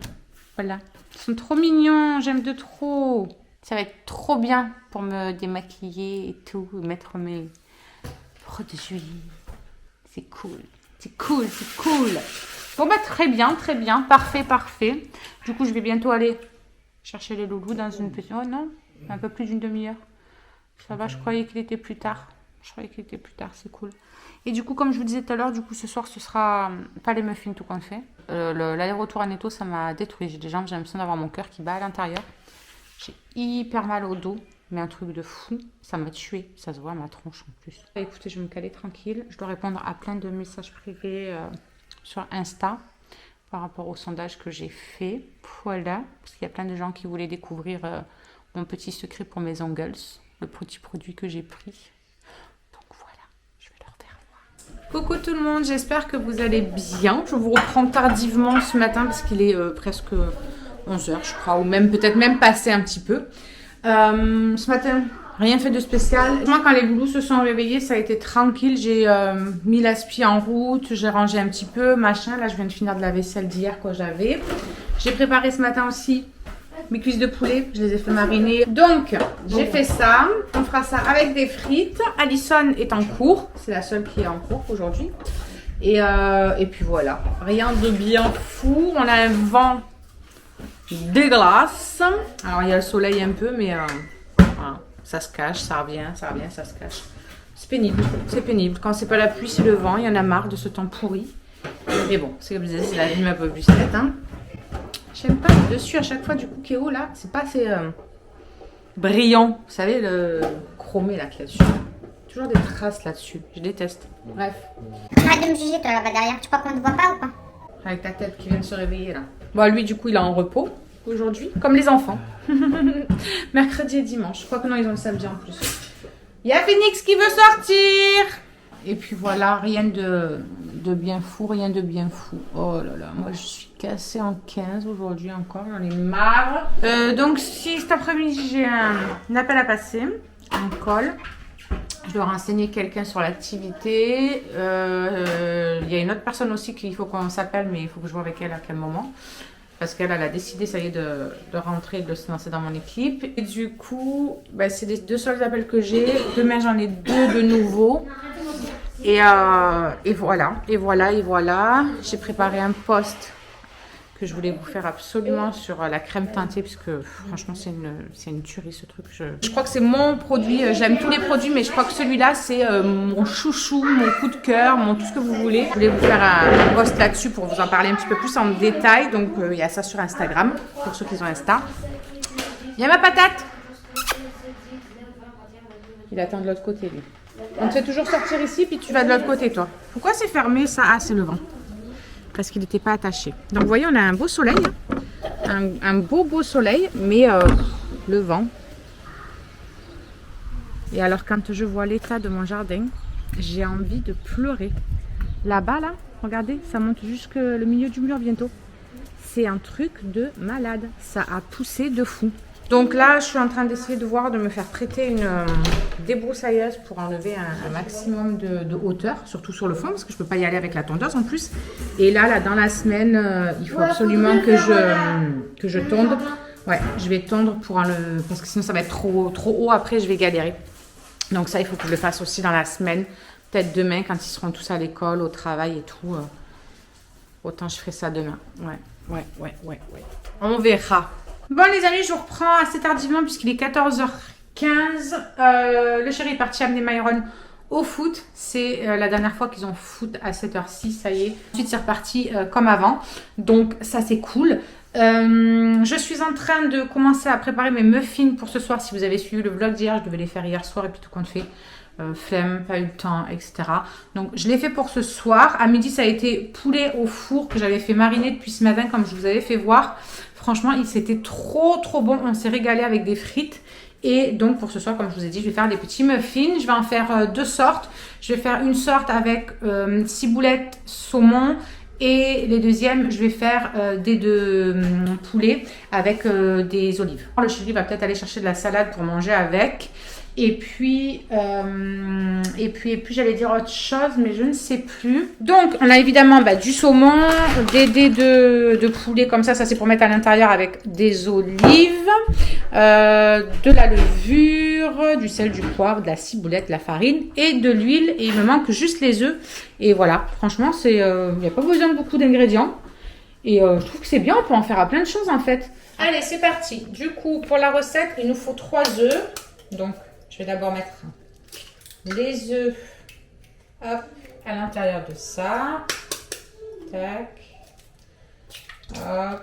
Voilà. Ils sont trop mignons, j'aime de trop. Ça va être trop bien pour me démaquiller et tout, mettre mes produits. C'est cool. C'est cool, c'est cool. Bon bah très bien, parfait. Du coup je vais bientôt aller chercher les loulous dans une petite... Oh non, un peu plus d'une demi-heure. Ça va, je croyais qu'il était plus tard. C'est cool. Et du coup, comme je vous disais tout à l'heure, du coup ce soir ce sera pas les muffins tout qu'on fait. L'aller-retour à Netto, ça m'a détruit. J'ai des jambes, j'ai l'impression d'avoir mon cœur qui bat à l'intérieur. J'ai hyper mal au dos, mais un truc de fou. Ça m'a tué, ça se voit à ma tronche en plus. Écoutez, je vais me caler tranquille. Je dois répondre à plein de messages privés sur Insta par rapport au sondage que j'ai fait. Voilà, parce qu'il y a plein de gens qui voulaient découvrir mon petit secret pour mes ongles, le petit produit que j'ai pris. Donc voilà, je vais leur faire voir. Coucou tout le monde, j'espère que vous allez bien. Je vous reprends tardivement ce matin parce qu'il est presque 11h je crois, ou même peut-être même passé un petit peu. Ce matin, Rien fait de spécial. Moi, quand les boulous se sont réveillés, ça a été tranquille. J'ai mis l'aspi en route, j'ai rangé un petit peu, machin. Là, je viens de finir de la vaisselle d'hier que j'avais. J'ai préparé ce matin aussi mes cuisses de poulet. Je les ai fait mariner. Donc, j'ai fait ça. On fera ça avec des frites. Alison est en cours. C'est la seule qui est en cours aujourd'hui. Et puis voilà. Rien de bien fou. On a un vent dégueulasse. Alors, il y a le soleil un peu, mais voilà. Ça se cache, ça revient, ça se cache. C'est pénible, c'est pénible. Quand c'est pas la pluie, c'est le vent. Il y en a marre de ce temps pourri. Mais bon, c'est comme je disais, c'est la vie un peu plus nette. Hein. J'aime pas le dessus à chaque fois du Cookéo là. C'est pas assez brillant. Vous savez, le chromé là qu'il y a dessus. Toujours des traces là-dessus. Je déteste. Bref. Arrête de me juger, toi, là-bas derrière. Tu crois qu'on ne voit pas ou quoi? Avec ta tête qui vient de se réveiller là. Bon, lui, du coup, il est en repos aujourd'hui, comme les enfants. Mercredi et dimanche. Je crois que non, ils ont le samedi en plus. Il y a Phoenix qui veut sortir. Et puis voilà, rien de bien fou, rien de bien fou. Oh là là, moi je suis cassée en 15 aujourd'hui encore, j'en ai marre. Donc si cet après-midi j'ai un appel à passer, un call, je dois renseigner quelqu'un sur l'activité. Il y a une autre personne aussi qu'il faut qu'on s'appelle, mais il faut que je vois avec elle à quel moment. Parce qu'elle a décidé, ça y est, de rentrer, de se lancer dans mon équipe. Et du coup, bah, c'est les 2 seuls appels que j'ai. Demain, j'en ai 2 de nouveau. Et voilà. J'ai préparé un post que je voulais vous faire absolument sur la crème teintée. Parce que franchement, c'est une tuerie ce truc. Je crois que c'est mon produit. J'aime tous les produits, mais je crois que celui-là, c'est mon chouchou, mon coup de cœur, tout ce que vous voulez. Je voulais vous faire un post là-dessus pour vous en parler un petit peu plus en détail. Donc, il y a ça sur Instagram, pour ceux qui ont Insta. Il y a ma patate. Il attend de l'autre côté, lui. On te fait toujours sortir ici, puis tu vas de l'autre côté, toi. Pourquoi c'est fermé, ça? Ah, c'est le vent. Parce qu'il n'était pas attaché. Donc vous voyez, on a un beau soleil, un beau soleil, mais le vent. Et alors quand je vois l'état de mon jardin, j'ai envie de pleurer. Là-bas, là, regardez, ça monte jusque le milieu du mur bientôt. C'est un truc de malade. Ça a poussé de fou. Donc là, je suis en train d'essayer de me faire traiter une débroussailleuse pour enlever un maximum de hauteur, surtout sur le fond, parce que je ne peux pas y aller avec la tondeuse en plus. Et là dans la semaine, il faut absolument que je tonde. Ouais, je vais tondre pour enlever, parce que sinon ça va être trop haut, après je vais galérer. Donc ça, il faut que je le fasse aussi dans la semaine, peut-être demain, quand ils seront tous à l'école, au travail et tout. Autant je ferai ça demain. Ouais. On verra. Bon les amis, je vous reprends assez tardivement puisqu'il est 14h15. Le chéri est parti amener Myron au foot. C'est la dernière fois qu'ils ont foot à 7h06, ça y est. Ensuite c'est reparti comme avant. Donc ça c'est cool. Je suis en train de commencer à préparer mes muffins pour ce soir. Si vous avez suivi le vlog d'hier, je devais les faire hier soir et puis tout compte fait. Flemme, pas eu le temps, etc. Donc je l'ai fait pour ce soir. À midi ça a été poulet au four que j'avais fait mariner depuis ce matin comme je vous avais fait voir. Franchement, c'était trop bon. On s'est régalé avec des frites. Et donc, pour ce soir, comme je vous ai dit, je vais faire des petits muffins. Je vais en faire 2 sortes. Je vais faire une sorte avec ciboulette, saumon. Et les deuxièmes, je vais faire des 2 poulets avec des olives. Le chéri va peut-être aller chercher de la salade pour manger avec. Et puis j'allais dire autre chose, mais je ne sais plus. Donc, on a évidemment du saumon, des dés de poulet comme ça. Ça, c'est pour mettre à l'intérieur avec des olives, de la levure, du sel, du poivre, de la ciboulette, de la farine et de l'huile. Et il me manque juste les œufs. Et voilà, franchement, il n'y a pas besoin de beaucoup d'ingrédients. Et je trouve que c'est bien, on peut en faire à plein de choses en fait. Allez, c'est parti. Du coup, pour la recette, il nous faut 3 œufs. Donc, je vais d'abord mettre les œufs à l'intérieur de ça. Tac. Hop.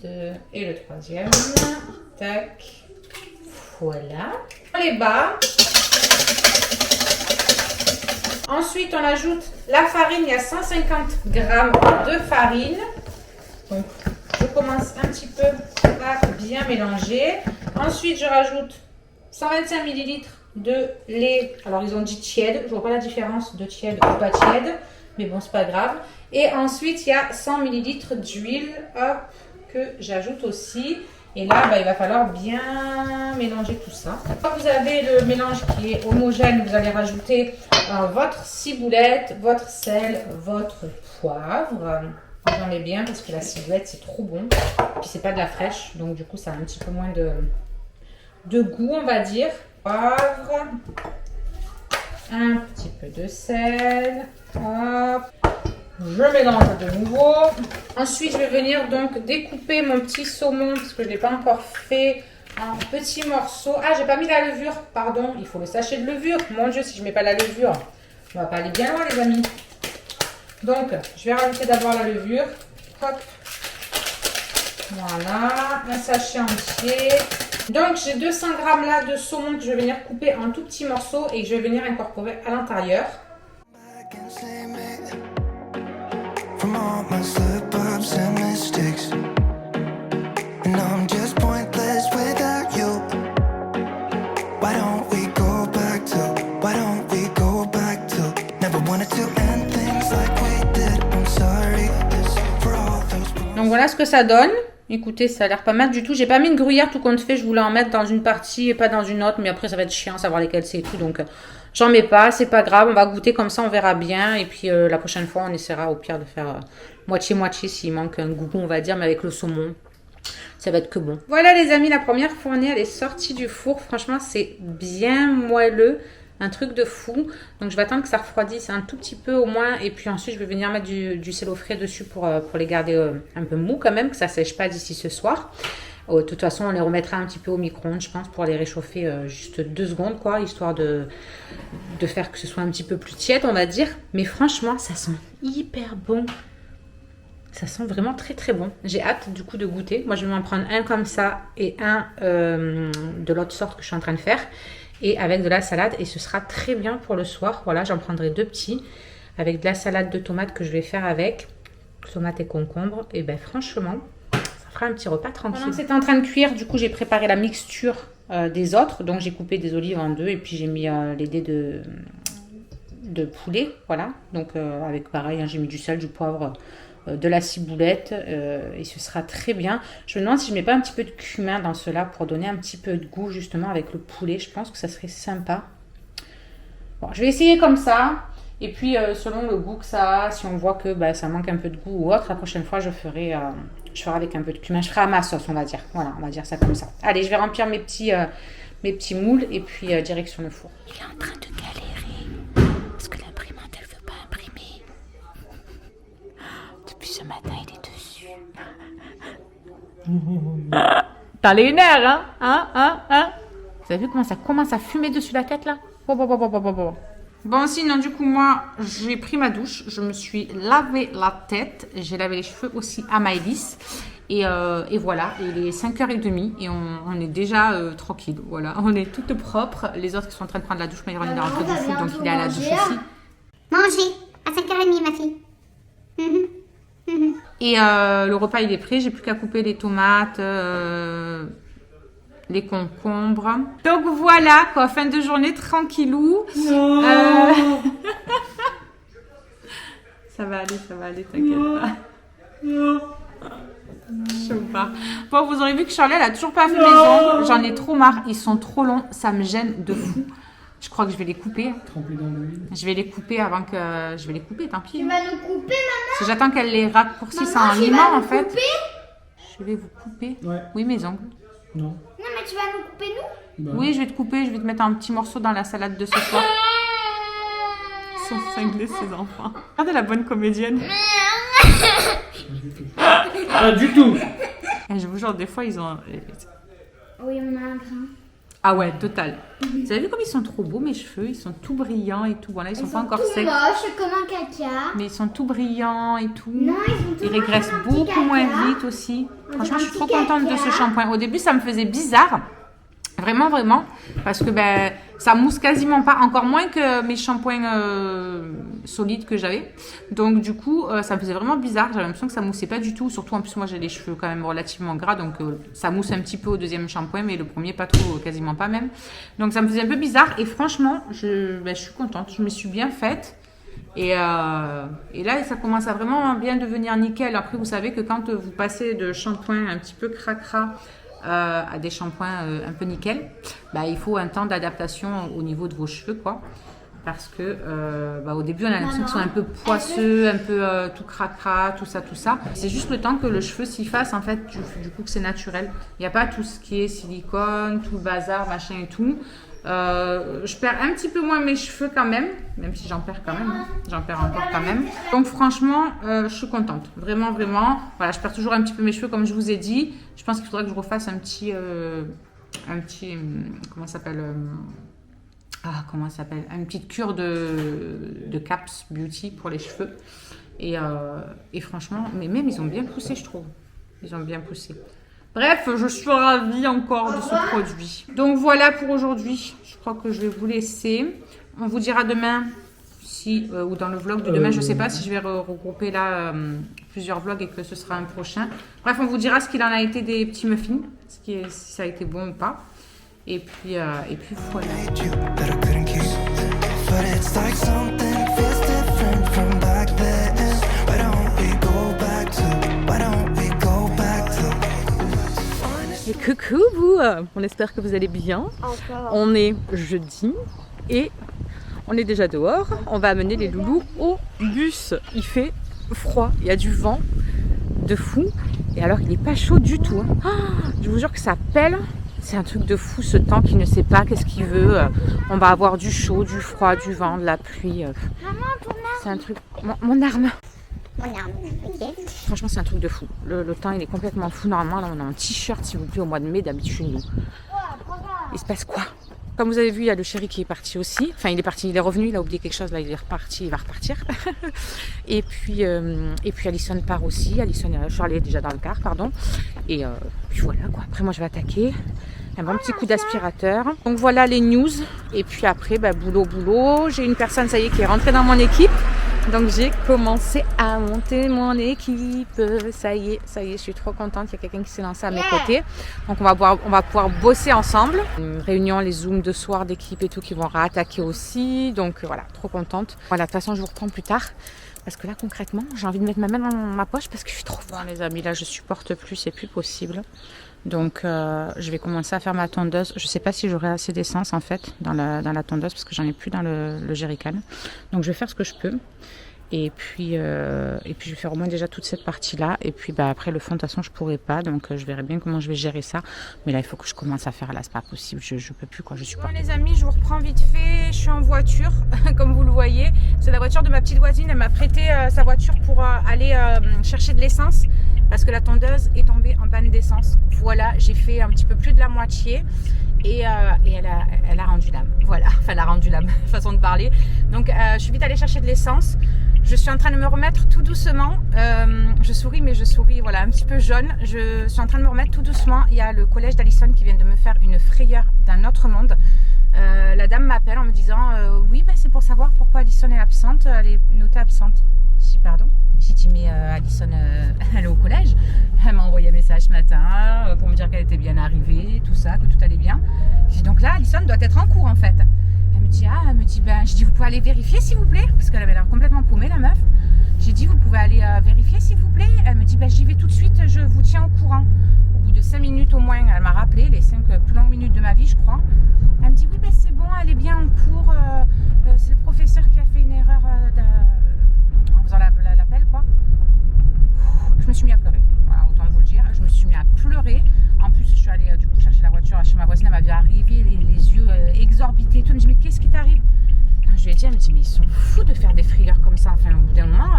2. Et le 3e. Tac. Voilà. On les bat. Ensuite, on ajoute la farine. Il y a 150 g de farine. Donc, je commence un petit peu à bien mélanger. Ensuite, je rajoute 125 ml de lait. Alors, ils ont dit tiède. Je ne vois pas la différence de tiède ou pas tiède. Mais bon, c'est pas grave. Et ensuite, il y a 100 ml d'huile que j'ajoute aussi. Et là, il va falloir bien mélanger tout ça. Quand vous avez le mélange qui est homogène, vous allez rajouter votre ciboulette, votre sel, votre poivre. J'en mets bien parce que la ciboulette, c'est trop bon. Puis c'est pas de la fraîche, donc du coup, ça a un petit peu moins de goût, on va dire. Poivre. Un petit peu de sel. Hop. Je mélange de nouveau. Ensuite, je vais venir donc découper mon petit saumon parce que je ne l'ai pas encore fait en petits morceaux. Ah, j'ai pas mis la levure, pardon. Il faut le sachet de levure. Mon Dieu, si je ne mets pas la levure, on va pas aller bien loin, les amis. Donc, je vais rajouter d'abord la levure. Hop. Voilà, un sachet entier. Donc, j'ai 200 g là de saumon que je vais venir couper en tout petits morceaux et que je vais venir incorporer à l'intérieur. From all my slip-ups and mistakes, and I'm just pointless without you. Why don't we go back to never wanted to end things like we did. I'm sorry for all those. Donc voilà ce que ça donne. Écoutez, ça a l'air pas mal du tout. J'ai pas mis une gruyère tout compte fait. Je voulais en mettre dans une partie et pas dans une autre. Mais après, ça va être chiant, savoir lesquelles c'est et tout. Donc, j'en mets pas. C'est pas grave. On va goûter comme ça. On verra bien. Et puis, la prochaine fois, on essaiera au pire de faire moitié-moitié s'il manque un goût, on va dire. Mais avec le saumon, ça va être que bon. Voilà, les amis. La première fournée, elle est sortie du four. Franchement, c'est bien moelleux. Un truc de fou. Donc, je vais attendre que ça refroidisse un tout petit peu au moins. Et puis ensuite, je vais venir mettre du sel frais dessus pour les garder un peu mous quand même, que ça ne sèche pas d'ici ce soir. De toute façon, on les remettra un petit peu au micro-ondes, je pense, pour les réchauffer juste 2 secondes, quoi, histoire de faire que ce soit un petit peu plus tiède, on va dire. Mais franchement, ça sent hyper bon. Ça sent vraiment très très bon. J'ai hâte du coup de goûter. Moi, je vais m'en prendre un comme ça et un de l'autre sorte que je suis en train de faire. Et avec de la salade, et ce sera très bien pour le soir. Voilà, j'en prendrai 2 petits avec de la salade de tomates que je vais faire avec tomates et concombre. Et ben franchement, ça fera un petit repas tranquille. Pendant que c'est en train de cuire, du coup j'ai préparé la mixture des autres. Donc j'ai coupé des olives en 2 et puis j'ai mis les dés de poulet. Voilà, donc avec pareil, hein, j'ai mis du sel, du poivre, de la ciboulette et ce sera très bien. Je me demande si je mets pas un petit peu de cumin dans cela pour donner un petit peu de goût justement avec le poulet. Je pense que ça serait sympa. Bon, je vais essayer comme ça et puis selon le goût que ça a, si on voit que ça manque un peu de goût ou autre, la prochaine fois je ferai avec un peu de cumin. Je ferai à ma sauce, on va dire. Voilà, on va dire ça comme ça. Allez, je vais remplir mes petits moules et puis direction le four. Il est en train de galérer parce que l'imprimante elle veut pas imprimer. Depuis ce matin il est dessus. T'as les nerfs, hein? Vous avez vu comment ça commence à fumer dessus la tête là? Bon, sinon du coup moi j'ai pris ma douche, je me suis lavé la tête, j'ai lavé les cheveux aussi à Maëlys. Et voilà, il est 5h30 et on est déjà tranquille. Voilà, on est toutes propres. Les autres qui sont en train de prendre la douche, mais Myron il est rentré du foot, donc il est à la douche aussi. Manger à 5h30 ma fille. Et le repas il est prêt, j'ai plus qu'à couper les tomates, les concombres. Donc voilà quoi, fin de journée tranquillou. Ça va aller, t'inquiète pas. Je sais pas. Bon, vous aurez vu que Charlotte elle a toujours pas fait mes ongles. J'en ai trop marre, ils sont trop longs, ça me gêne de fou. Je crois que je vais les couper. Trempé dans l'huile. Je vais les couper avant que... Je vais les couper, tant pis. Tu vas nous couper maman? Parce que j'attends qu'elle les raccourcisse en limant en fait. Je vais vous couper. Ouais. Oui, mes ongles. Non. Non mais tu vas nous couper nous? Bah, Oui, je vais te couper, je vais te mettre un petit morceau dans la salade de ce soir. Ils sont cinglés ces enfants. Regardez la bonne comédienne. Pas du tout. Et je vous jure, des fois ils ont... Oui on a un grain. Ah ouais, total. Vous avez vu comme ils sont trop beaux mes cheveux? Ils sont tout brillants et tout. Bon là ils sont pas encore secs. Moche comme un caca. Mais ils sont tout brillants et tout. Non, ils sont tout Ils régressent moches comme un petit beaucoup moins caca. vite aussi. On Franchement, dirait je suis un trop petit contente de caca. ce shampoing. Au début, ça me faisait bizarre. Vraiment, vraiment. Parce que ça mousse quasiment pas. Encore moins que mes shampoings solides que j'avais. Donc, du coup, ça me faisait vraiment bizarre. J'avais l'impression que ça moussait pas du tout. Surtout, en plus, moi, j'ai les cheveux quand même relativement gras. Donc, ça mousse un petit peu au deuxième shampoing. Mais le premier, pas trop, quasiment pas même. Donc, ça me faisait un peu bizarre. Et franchement, je suis contente. Je me suis bien faite. Et là, ça commence à vraiment bien devenir nickel. Après, vous savez que quand vous passez de shampoing un petit peu cracra à des shampoings un peu nickel, bah, il faut un temps d'adaptation au niveau de vos cheveux, quoi. Parce que au début, on a l'impression qu'ils sont un peu poisseux, un peu tout cracra, tout ça. C'est juste le temps que le cheveu s'y fasse, en fait, du coup, que c'est naturel. Il n'y a pas tout ce qui est silicone, tout le bazar, machin et tout. Je perds un petit peu moins mes cheveux quand même si j'en perds quand même, hein. J'en perds encore quand même. Donc franchement, je suis contente, vraiment. Voilà, je perds toujours un petit peu mes cheveux comme je vous ai dit. Je pense qu'il faudrait que je refasse un petit comment ça s'appelle, une petite cure de Caps Beauty pour les cheveux. Et franchement, mais même ils ont bien poussé, je trouve. Ils ont bien poussé. Bref, je suis ravie encore de ce produit. Donc voilà pour aujourd'hui. Je crois que je vais vous laisser. On vous dira demain, ou dans le vlog de demain, je ne sais pas si je vais regrouper là plusieurs vlogs et que ce sera un prochain. Bref, on vous dira ce qu'il en a été des petits muffins, si ça a été bon ou pas. Et puis voilà. Et coucou vous, on espère que vous allez bien. On est jeudi et on est déjà dehors. On va amener les loulous au bus. Il fait froid, il y a du vent de fou. Et alors il n'est pas chaud du tout. Je vous jure que ça pèle. C'est un truc de fou ce temps qui ne sait pas qu'est-ce qu'il veut. On va avoir du chaud, du froid, du vent, de la pluie. Maman, ton arme. C'est un truc... Mon arme. Mon arme, ok. Franchement, c'est un truc de fou. Le temps, il est complètement fou. Normalement, là, on a un t-shirt, s'il vous plaît, au mois de mai, d'habitude, nous. Il se passe quoi? Comme vous avez vu, il y a le chéri qui est parti aussi. Enfin, il est parti, il est revenu, il a oublié quelque chose, là, il est reparti, il va repartir. et puis Alison part aussi. Charlie est déjà dans le car, pardon. Et puis voilà, quoi. Après, moi, je vais attaquer. Un bon petit coup d'aspirateur. Donc voilà les news. Et puis après, boulot. J'ai une personne, ça y est, qui est rentrée dans mon équipe. Donc j'ai commencé à monter mon équipe. Ça y est, je suis trop contente. Il y a quelqu'un qui s'est lancé à mes côtés. Donc on va pouvoir bosser ensemble. Une réunion, les zooms de soir d'équipe et tout qui vont réattaquer aussi. Donc voilà, trop contente. Voilà, de toute façon, je vous reprends plus tard. Parce que là, concrètement, j'ai envie de mettre ma main dans ma poche parce que je suis trop froid. Les amis, là, je supporte plus, c'est plus possible. Donc, je vais commencer à faire ma tondeuse. Je ne sais pas si j'aurai assez d'essence, en fait, dans la tondeuse parce que j'en ai plus dans le jerrycan. Donc, je vais faire ce que je peux. Et puis je vais faire au moins déjà toute cette partie-là. Et puis, après, le fond, de toute façon, je ne pourrai pas. Donc, je verrai bien comment je vais gérer ça. Mais là, il faut que je commence à faire. Là, c'est pas possible. Je ne peux plus, quoi. Je supporte. Bon, les amis, je vous reprends vite fait. Je suis en voiture, comme vous le voyez. C'est la voiture de ma petite voisine. Elle m'a prêté sa voiture pour aller chercher de l'essence. Parce que la tondeuse est tombée en panne d'essence. Voilà, j'ai fait un petit peu plus de la moitié. Et elle a rendu l'âme. Voilà, enfin, elle a rendu l'âme, façon de parler. Donc, je suis vite allée chercher de l'essence. Je suis en train de me remettre tout doucement. Je souris, mais je souris voilà, un petit peu jaune. Je suis en train de me remettre tout doucement. Il y a le collège d'Alison qui vient de me faire une frayeur d'un autre monde. La dame m'appelle en me disant oui, c'est pour savoir pourquoi Alison est absente. Elle est notée absente. Je dis pardon. J'ai dit mais Alison, elle est au collège. Elle m'a envoyé un message ce matin pour me dire qu'elle était bien arrivée, tout ça, que tout allait bien. J'ai dit donc là, Alison doit être en cours en fait. Elle me dit je dis vous pouvez aller vérifier s'il vous plaît, parce qu'elle avait l'air complètement paumée la meuf. J'ai dit vous pouvez aller vérifier s'il vous plaît. Elle me dit j'y vais tout de suite, je vous tiens au courant. Au bout de 5 minutes au moins, elle m'a rappelé les 5 plus longues minutes de ma vie je crois. Elle me dit oui c'est bon, elle est bien en cours, c'est le professeur qui a fait une erreur en faisant l'appel quoi. Je me suis mis à pleurer, voilà, autant vous le dire, je me suis mis à pleurer. En plus je suis allée du coup chercher la voiture chez ma voisine, elle m'avait arrivé les yeux exorbités et tout. Elle me dit mais qu'est-ce qui t'arrive? Quand je lui ai dit, elle me dit mais ils sont fous de faire des frayeurs comme ça. Enfin au bout d'un moment,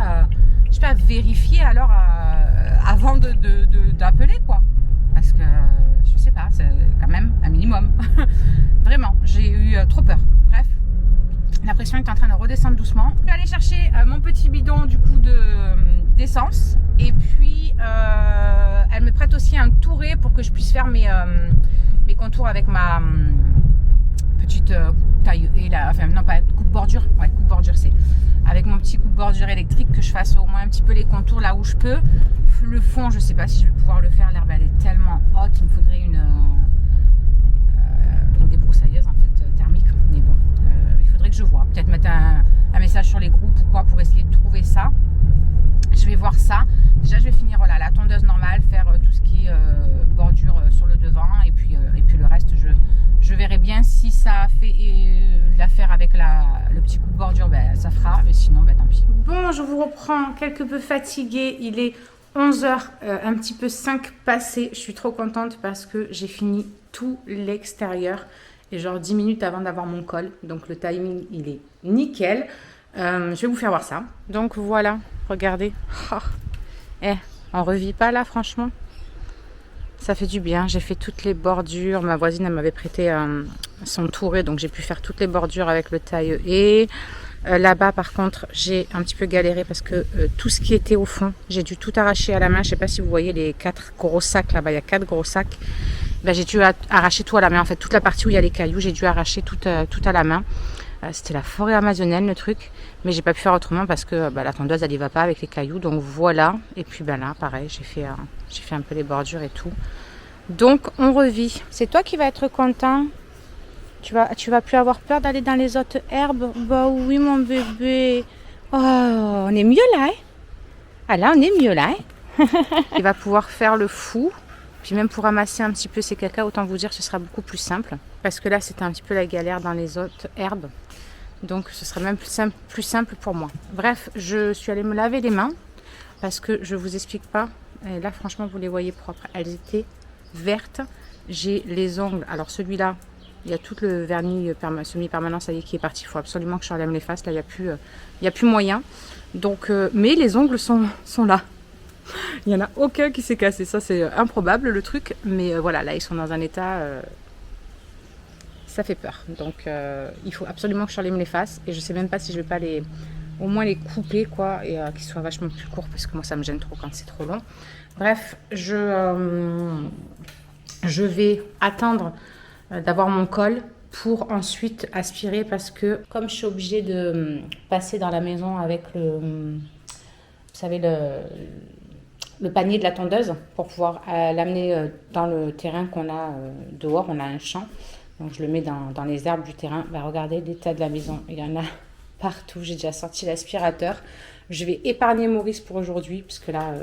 je sais pas, vérifier alors avant d'appeler quoi. Parce que je sais pas, c'est quand même un minimum. Vraiment, j'ai eu trop peur. Bref, la pression est en train de redescendre doucement. Je vais aller chercher mon petit bidon du coup d'essence. Et puis elle me prête aussi un touret pour que je puisse faire mes contours avec ma petite taille et là, enfin non pas coupe-bordure, ouais coupe-bordure c'est avec mon petit coupe-bordure électrique que je fasse au moins un petit peu les contours là où je peux. Le fond je sais pas si je vais pouvoir le faire, l'herbe elle est tellement haute, il me faudrait une débroussailleuse en fait thermique, mais bon il faudrait que je vois, peut-être mettre un message sur les groupes ou quoi pour essayer de trouver ça. Je vais voir ça. Déjà je vais finir la tondeuse normale, faire tout ce qui est bordure sur le devant bordures, ben, ça fera, mais sinon, ben, tant pis. Bon, je vous reprends quelque peu fatiguée. Il est 11h, un petit peu 5 passé. Je suis trop contente parce que j'ai fini tout l'extérieur. Et genre 10 minutes avant d'avoir mon col. Donc le timing, il est nickel. Je vais vous faire voir ça. Donc voilà, regardez. Oh. On revit pas là, franchement. Ça fait du bien. J'ai fait toutes les bordures. Ma voisine, elle m'avait prêté son touret. Donc j'ai pu faire toutes les bordures avec le taille-haie. Là-bas, par contre, j'ai un petit peu galéré parce que tout ce qui était au fond, j'ai dû tout arracher à la main. Je sais pas si vous voyez les 4 gros sacs là-bas. Il y a 4 gros sacs. Ben, j'ai dû arracher tout à la main. En fait, toute la partie où il y a les cailloux, j'ai dû arracher tout à la main. C'était la forêt amazonienne, le truc. Mais j'ai pas pu faire autrement parce que la tondeuse, elle y va pas avec les cailloux. Donc voilà. Et puis ben là, pareil, j'ai fait un peu les bordures et tout. Donc, on revit. C'est toi qui vas être content. Tu vas plus avoir peur d'aller dans les autres herbes? Bah oui, mon bébé. Oh, on est mieux là, hein? Ah là, on est mieux là, hein? Il va pouvoir faire le fou. Puis même pour ramasser un petit peu ses caca, autant vous dire ce sera beaucoup plus simple. Parce que là, c'était un petit peu la galère dans les autres herbes. Donc, ce serait même plus simple pour moi. Bref, je suis allée me laver les mains. Parce que je vous explique pas. Et là, franchement, vous les voyez propres. Elles étaient vertes. J'ai les ongles. Alors, celui-là, il y a tout le vernis semi-permanent, ça y est, qui est parti. Il faut absolument que je relève les faces. Là, il n'y a plus moyen. Donc, mais les ongles sont là. Il n'y en a aucun qui s'est cassé. Ça, c'est improbable, le truc. Mais voilà, là, ils sont dans un état... ça fait peur. Donc, il faut absolument que je relève les faces. Et je ne sais même pas si je ne vais pas au moins les couper, quoi. Et qu'ils soient vachement plus courts. Parce que moi, ça me gêne trop quand c'est trop long. Bref, je vais attendre d'avoir mon col pour ensuite aspirer parce que comme je suis obligée de passer dans la maison avec vous savez, le panier de la tondeuse pour pouvoir l'amener dans le terrain qu'on a dehors, on a un champ, donc je le mets dans les herbes du terrain. Bah, regardez l'état de la maison, il y en a partout. J'ai déjà sorti l'aspirateur. Je vais épargner Maurice pour aujourd'hui parce que là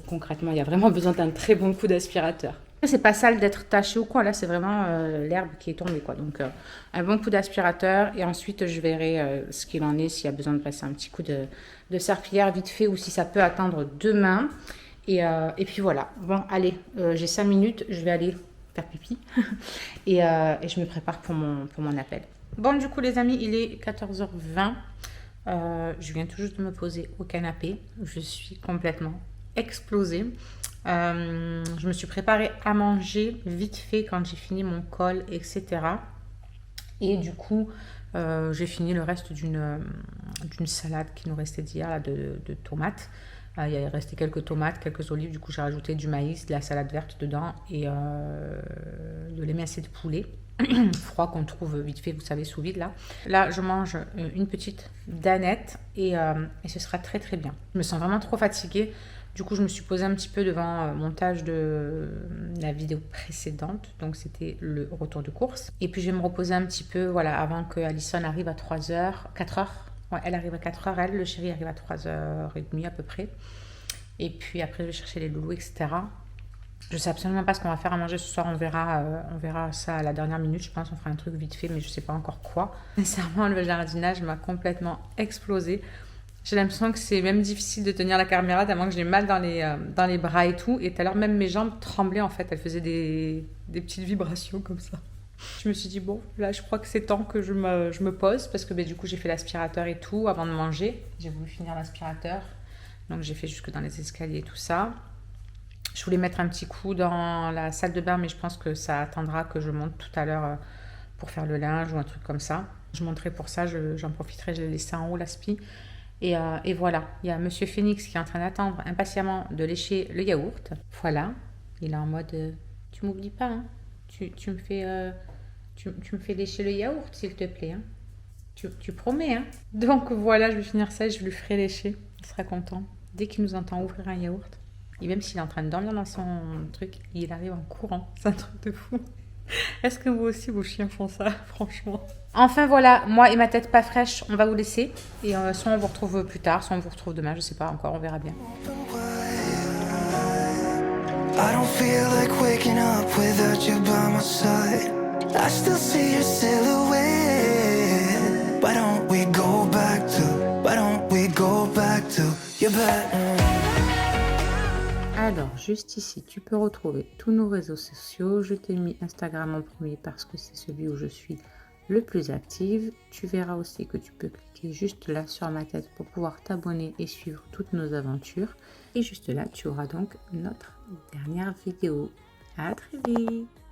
concrètement il y a vraiment besoin d'un très bon coup d'aspirateur. C'est pas sale d'être taché ou quoi, là c'est vraiment l'herbe qui est tombée, quoi. Donc un bon coup d'aspirateur et ensuite je verrai ce qu'il en est, s'il y a besoin de passer un petit coup de serpillière vite fait ou si ça peut attendre demain. Et puis voilà, bon allez, j'ai 5 minutes, je vais aller faire pipi et je me prépare pour mon appel. Bon du coup les amis, il est 14h20, je viens tout juste de me poser au canapé, je suis complètement explosée. Je me suis préparée à manger vite fait quand j'ai fini mon col, etc. Et du coup, j'ai fini le reste d'une salade qui nous restait d'hier, là, de tomates. Il y avait resté quelques tomates, quelques olives. Du coup, j'ai rajouté du maïs, de la salade verte dedans et de l'émincé de poulet froid qu'on trouve vite fait, vous savez, sous vide là. Là, je mange une petite danette et ce sera très très bien. Je me sens vraiment trop fatiguée. Du coup, je me suis posée un petit peu devant le montage de la vidéo précédente. Donc, c'était le retour de course. Et puis, je vais me reposer un petit peu, voilà, avant que Alison arrive à 3h, 4h. Ouais, elle arrive à 4h, elle, le chéri arrive à 3h30 à peu près. Et puis, après, je vais chercher les loulous, etc. Je sais absolument pas ce qu'on va faire à manger ce soir. On verra ça à la dernière minute. Je pense qu'on fera un truc vite fait, mais je sais pas encore quoi. Sincèrement, le jardinage m'a complètement explosé. J'ai l'impression que c'est même difficile de tenir la caméra tellement que j'ai mal dans les bras et tout. Et tout à l'heure, même mes jambes tremblaient en fait. Elles faisaient des petites vibrations comme ça. Je me suis dit, bon, là, je crois que c'est temps que je me pose. Parce que du coup, j'ai fait l'aspirateur et tout avant de manger. J'ai voulu finir l'aspirateur. Donc, j'ai fait jusque dans les escaliers et tout ça. Je voulais mettre un petit coup dans la salle de bain, mais je pense que ça attendra que je monte tout à l'heure pour faire le linge ou un truc comme ça. Je monterai pour ça. J'en profiterai. Je l'ai laissé en haut, l'aspi. Et voilà, il y a Monsieur Phoenix qui est en train d'attendre impatiemment de lécher le yaourt. Voilà, il est en mode tu m'oublies pas, hein. Tu me fais lécher le yaourt, s'il te plaît. Hein. Tu promets. Hein. Donc voilà, je vais finir ça et je lui ferai lécher. Il sera content. Dès qu'il nous entend ouvrir un yaourt, et même s'il est en train de dormir dans son truc, il arrive en courant. C'est un truc de fou. Est-ce que vous aussi, vos chiens font ça, franchement? Enfin voilà, moi et ma tête pas fraîche, on va vous laisser. Et soit on vous retrouve plus tard, soit on vous retrouve demain, je sais pas encore, on verra bien. I don't feel like waking up without you by my side. I still see your silhouette. Why don't we go back back now. Alors, juste ici, tu peux retrouver tous nos réseaux sociaux. Je t'ai mis Instagram en premier parce que c'est celui où je suis le plus active. Tu verras aussi que tu peux cliquer juste là sur ma tête pour pouvoir t'abonner et suivre toutes nos aventures. Et juste là, tu auras donc notre dernière vidéo. À très vite!